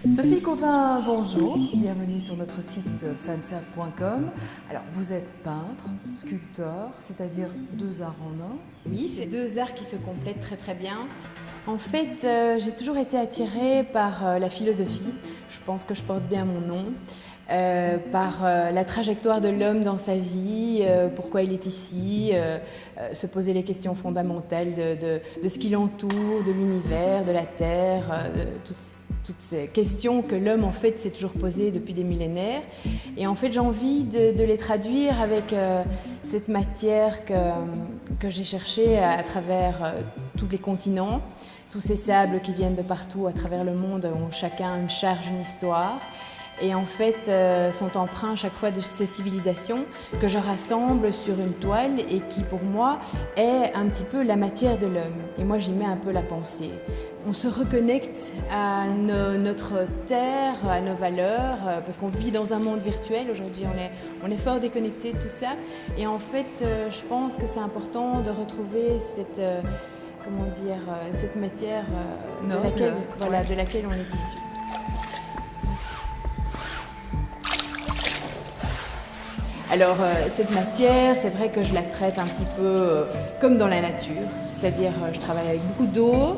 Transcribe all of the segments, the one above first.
Sophie Cauvin, bonjour, bienvenue sur notre site sansa.com. Alors vous êtes peintre, sculpteur, c'est-à-dire deux arts en un. Oui, c'est deux arts qui se complètent très très bien. En fait, j'ai toujours été attirée par la philosophie, je pense que je porte bien mon nom, par la trajectoire de l'homme dans sa vie, pourquoi il est ici, se poser les questions fondamentales de ce qui l'entoure, de l'univers, de la Terre, toutes ces questions que l'homme en fait s'est toujours posées depuis des millénaires. Et en fait j'ai envie de les traduire avec cette matière que j'ai cherchée à travers tous les continents, tous ces sables qui viennent de partout à travers le monde ont chacun une charge, une histoire. Et en fait sont empreints chaque fois de ces civilisations que je rassemble sur une toile et qui pour moi est un petit peu la matière de l'homme. Et moi j'y mets un peu la pensée. On se reconnecte à notre terre, à nos valeurs, parce qu'on vit dans un monde virtuel. Aujourd'hui on est fort déconnecté de tout ça. Et en fait je pense que c'est important de retrouver cette, cette matière de laquelle on est issu. Alors cette matière, c'est vrai que je la traite un petit peu comme dans la nature, c'est-à-dire je travaille avec beaucoup d'eau,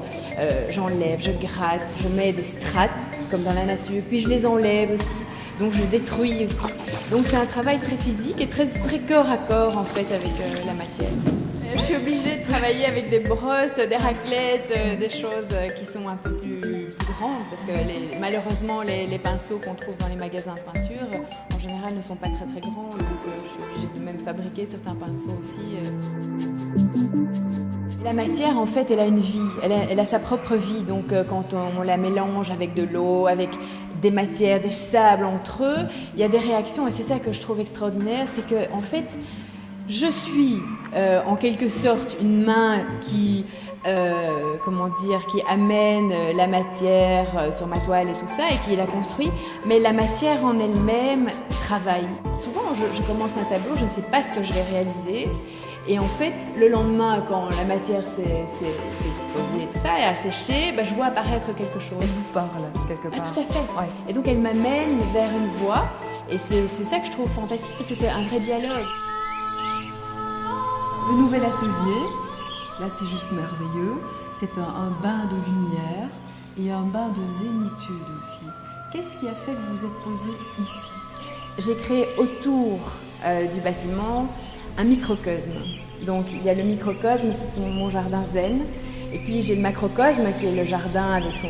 j'enlève, je gratte, je mets des strates comme dans la nature, puis je les enlève aussi, donc je détruis aussi. Donc c'est un travail très physique et très corps à corps en fait avec la matière. Je suis obligée de travailler avec des brosses, des raclettes, des choses qui sont un peu plus grandes parce que malheureusement les pinceaux qu'on trouve dans les magasins de peinture en général ne sont pas très grands, donc je suis obligée de même fabriquer certains pinceaux aussi. La matière en fait elle a une vie, elle a sa propre vie, donc quand on la mélange avec de l'eau, avec des matières, des sables entre eux, il y a des réactions et c'est ça que je trouve extraordinaire, c'est que en fait je suis en quelque sorte une main qui amène la matière sur ma toile et tout ça et qui la construit, mais la matière en elle-même travaille. Souvent je commence un tableau, je ne sais pas ce que je vais réaliser et en fait le lendemain quand la matière s'est disposée et tout ça et a séché, je vois apparaître quelque chose. Elle vous parle quelque part. Ah, tout à fait. Ouais. Et donc elle m'amène vers une voie et c'est ça que je trouve fantastique parce que c'est un vrai dialogue. Le nouvel atelier, là c'est juste merveilleux, c'est un bain de lumière et un bain de zénitude aussi. Qu'est-ce qui a fait que vous vous êtes posé ici? J'ai créé autour du bâtiment un microcosme. Donc il y a le microcosme, c'est mon jardin zen, et puis j'ai le macrocosme qui est le jardin avec son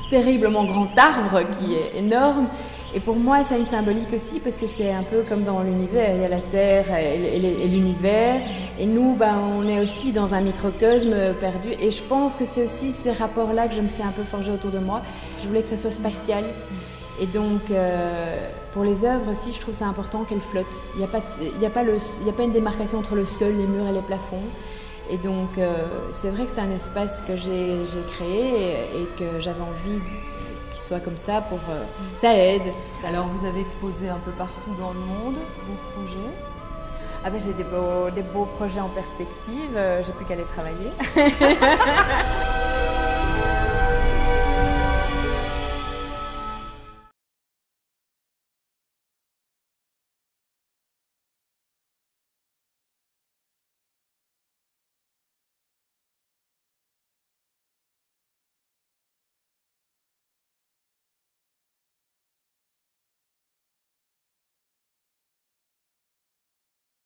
terriblement grand arbre qui est énorme. Et pour moi, ça a une symbolique aussi parce que c'est un peu comme dans l'univers. Il y a la Terre et l'univers. Et nous, on est aussi dans un microcosme perdu. Et je pense que c'est aussi ces rapports-là que je me suis un peu forgée autour de moi. Je voulais que ça soit spatial. Et donc, pour les œuvres aussi, je trouve ça important qu'elles flottent. Il n'y a pas une démarcation entre le sol, les murs et les plafonds. Et donc, c'est vrai que c'est un espace que j'ai créé et que j'avais envie qu'il soit comme ça pour ça aide. Alors vous avez exposé un peu partout dans le monde vos projets? J'ai des beaux projets en perspective, j'ai plus qu'à les travailler.